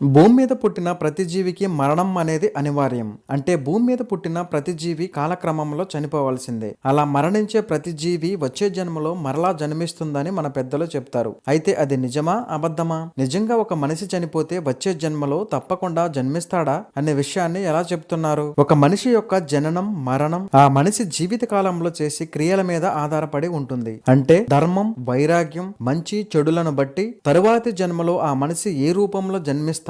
భూమి మీద పుట్టిన ప్రతి జీవికి మరణం అనేది అనివార్యం. అంటే భూమి మీద పుట్టిన ప్రతి జీవి కాలక్రమంలో చనిపోవాల్సిందే. అలా మరణించే ప్రతి జీవి వచ్చే జన్మలో మరలా జన్మిస్తుందని మన పెద్దలు చెప్తారు. అయితే అది నిజమా అబద్ధమా? నిజంగా ఒక మనిషి చనిపోతే వచ్చే జన్మలో తప్పకుండా జన్మిస్తాడా అనే విషయాన్ని ఎలా చెప్తున్నారు? ఒక మనిషి యొక్క జననం మరణం ఆ మనిషి జీవిత కాలంలో చేసి క్రియల మీద ఆధారపడి ఉంటుంది. అంటే ధర్మం వైరాగ్యం మంచి చెడులను బట్టి తరువాతి జన్మలో ఆ మనిషి ఏ రూపంలో జన్మిస్తాడు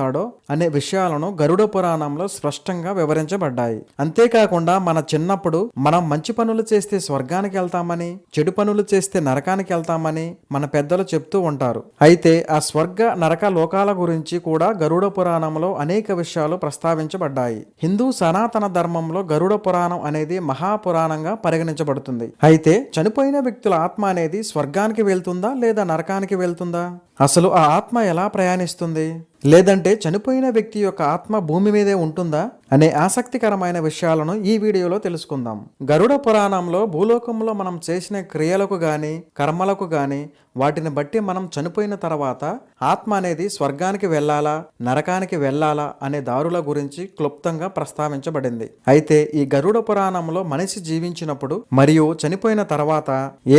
అనే విషయాలను గరుడ పురాణంలో స్పష్టంగా వివరించబడ్డాయి. అంతేకాకుండా మన చిన్నప్పుడు మనం మంచి పనులు చేస్తే స్వర్గానికి వెళ్తామని, చెడు పనులు చేస్తే నరకానికి వెళ్తామని మన పెద్దలు చెప్తూ ఉంటారు. అయితే ఆ స్వర్గ నరక లోకాల గురించి కూడా గరుడ పురాణంలో అనేక విషయాలు ప్రస్తావించబడ్డాయి. హిందూ సనాతన ధర్మంలో గరుడ పురాణం అనేది మహాపురాణంగా పరిగణించబడుతుంది. అయితే చనిపోయిన వ్యక్తుల ఆత్మ అనేది స్వర్గానికి వెళ్తుందా లేదా నరకానికి వెళ్తుందా? అసలు ఆ ఆత్మ ఎలా ప్రయాణిస్తుంది? లేదంటే చనిపోయిన వ్యక్తి యొక్క ఆత్మ భూమి మీదే ఉంటుందా అనే ఆసక్తికరమైన విషయాలను ఈ వీడియోలో తెలుసుకుందాం. గరుడ పురాణంలో భూలోకంలో మనం చేసిన క్రియలకు గాని కర్మలకు గాని వాటిని బట్టి మనం చనిపోయిన తర్వాత ఆత్మ అనేది స్వర్గానికి వెళ్ళాలా నరకానికి వెళ్ళాలా అనే దారుల గురించి క్లుప్తంగా ప్రస్తావించబడింది. అయితే ఈ గరుడ పురాణంలో మనిషి జీవించినప్పుడు మరియు చనిపోయిన తర్వాత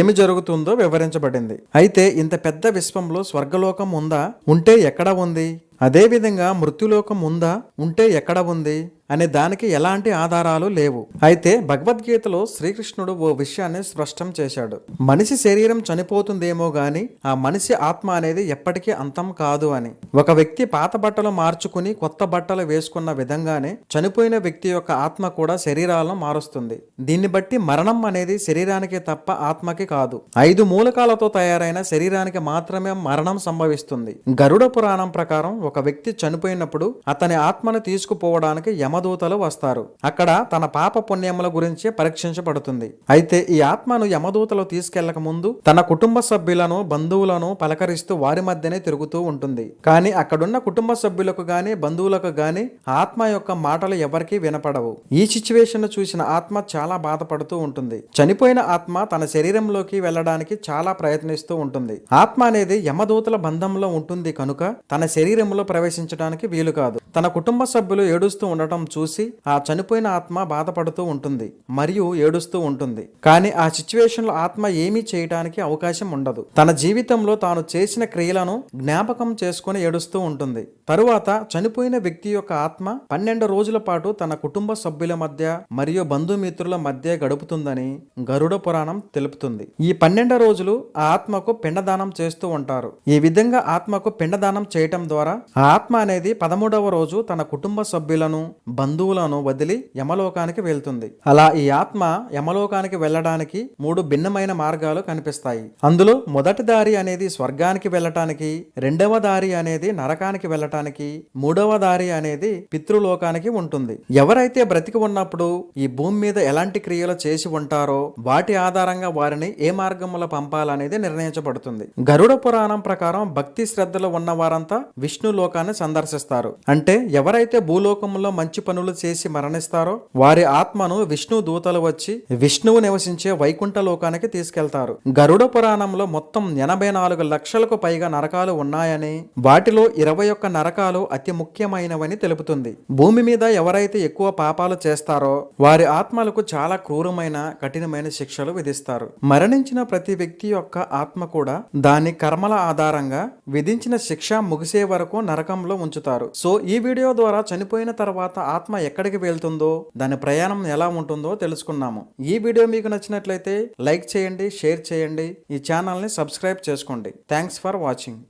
ఏమి జరుగుతుందో వివరించబడింది. అయితే ఇంత పెద్ద విశ్వంలో స్వర్గలోకం ఉందా? ఉంటే ఎక్కడ ఉంది? అదేవిధంగా మృత్యులోకం ఉందా? ఉంటే ఎక్కడ ఉంది అనే దానికి ఎలాంటి ఆధారాలు లేవు. అయితే భగవద్గీతలో శ్రీకృష్ణుడు ఓ విషయాన్ని స్పష్టం చేశాడు. మనిషి శరీరం చనిపోతుందేమో గాని ఆ మనిషి ఆత్మ అనేది ఎప్పటికీ అంతం కాదు అని. ఒక వ్యక్తి పాత బట్టలు మార్చుకుని కొత్త బట్టలు వేసుకున్న విధంగానే చనిపోయిన వ్యక్తి యొక్క ఆత్మ కూడా శరీరాలను మారుస్తుంది. దీన్ని బట్టి మరణం అనేది శరీరానికి తప్ప ఆత్మకి కాదు. 5 మూలకాలతో తయారైన శరీరానికి మాత్రమే మరణం సంభవిస్తుంది. గరుడ పురాణం ప్రకారం ఒక వ్యక్తి చనిపోయినప్పుడు అతని ఆత్మను తీసుకుపోవడానికి యమదూతలు వస్తారు. అక్కడ తన పాప పుణ్యముల గురించి పరీక్షించబడుతుంది. అయితే ఈ ఆత్మను యమదూతలు తీసుకెళ్లక ముందు తన కుటుంబ సభ్యులను బంధువులను పలకరిస్తూ వారి మధ్యనే తిరుగుతూ ఉంటుంది. కానీ అక్కడున్న కుటుంబ సభ్యులకు గాని బంధువులకు గాని ఆత్మ యొక్క మాటలు ఎవరికీ వినపడవు. ఈ సిచ్యువేషన్ చూసిన ఆత్మ చాలా బాధపడుతూ ఉంటుంది. చనిపోయిన ఆత్మ తన శరీరంలోకి వెళ్ళడానికి చాలా ప్రయత్నిస్తూ ఉంటుంది. ఆత్మ అనేది యమదూతల బంధంలో ఉంటుంది కనుక తన శరీరంలో ప్రవేశించడానికి వీలు కాదు. తన కుటుంబ సభ్యులు ఏడుస్తూ ఉండటం చూసి ఆ చనిపోయిన ఆత్మ బాధపడుతూ ఉంటుంది మరియు ఏడుస్తూ ఉంటుంది. కానీ ఆ సిచ్యువేషన్ లో ఆత్మ ఏమీ చేయడానికి అవకాశం ఉండదు. తన జీవితంలో తాను చేసిన క్రియలను జ్ఞాపకం చేసుకుని ఏడుస్తూ ఉంటుంది. తరువాత చనిపోయిన వ్యక్తి యొక్క ఆత్మ 12 రోజుల పాటు తన కుటుంబ సభ్యుల మధ్య మరియు బంధుమిత్రుల మధ్య గడుపుతుందని గరుడ పురాణం తెలుపుతుంది. ఈ 12 రోజులు ఆ ఆత్మకు పిండదానం చేస్తూ ఉంటారు. ఈ విధంగా ఆత్మకు పిండదానం చేయటం ద్వారా ఆ ఆత్మ అనేది 13వ రోజు తన కుటుంబ సభ్యులను బంధువులను వదిలి యమలోకానికి వెళ్తుంది. అలా ఈ ఆత్మ యమలోకానికి వెళ్ళడానికి 3 భిన్నమైన మార్గాలు కనిపిస్తాయి. అందులో మొదటి దారి అనేది స్వర్గానికి వెళ్ళటానికి, రెండవ దారి అనేది నరకానికి వెళ్ళటానికి, మూడవ దారి అనేది పితృలోకానికి ఉంటుంది. ఎవరైతే బ్రతికి ఉన్నప్పుడు ఈ భూమి మీద ఎలాంటి క్రియలు చేసి ఉంటారో వాటి ఆధారంగా వారిని ఏ మార్గంలో పంపాలనేది నిర్ణయించబడుతుంది. గరుడ పురాణం ప్రకారం భక్తి శ్రద్ధలు ఉన్న వారంతా విష్ణు లోకాన్ని సందర్శిస్తారు. అంటే ఎవరైతే భూలోకంలో మంచి పనులు చేసి మరణిస్తారో వారి ఆత్మను విష్ణు దూతలు వచ్చి విష్ణువు నివసించే వైకుంఠ లోకానికి తీసుకెళ్తారు. గరుడ పురాణంలో మొత్తం 84 లక్షలకు పైగా నరకాలు ఉన్నాయని, వాటిలో 21 నరకాలు అతి ముఖ్యమైనవని తెలుపుతుంది. భూమి మీద ఎవరైతే ఎక్కువ పాపాలు చేస్తారో వారి ఆత్మలకు చాలా క్రూరమైన కఠినమైన శిక్షలు విధిస్తారు. మరణించిన ప్రతి వ్యక్తి యొక్క ఆత్మ కూడా దాని కర్మల ఆధారంగా విధించిన శిక్ష ముగిసే వరకు నరకంలో ఉంచుతారు. సో ఈ వీడియో ద్వారా చనిపోయిన తర్వాత ఆత్మ ఎక్కడికి వెళ్తుందో దాని ప్రయాణం ఎలా ఉంటుందో తెలుసుకున్నాము. ఈ వీడియో మీకు నచ్చినట్లయితే లైక్ చేయండి, షేర్ చేయండి, ఈ ఛానల్ని సబ్స్క్రైబ్ చేసుకోండి. Thanks for watching.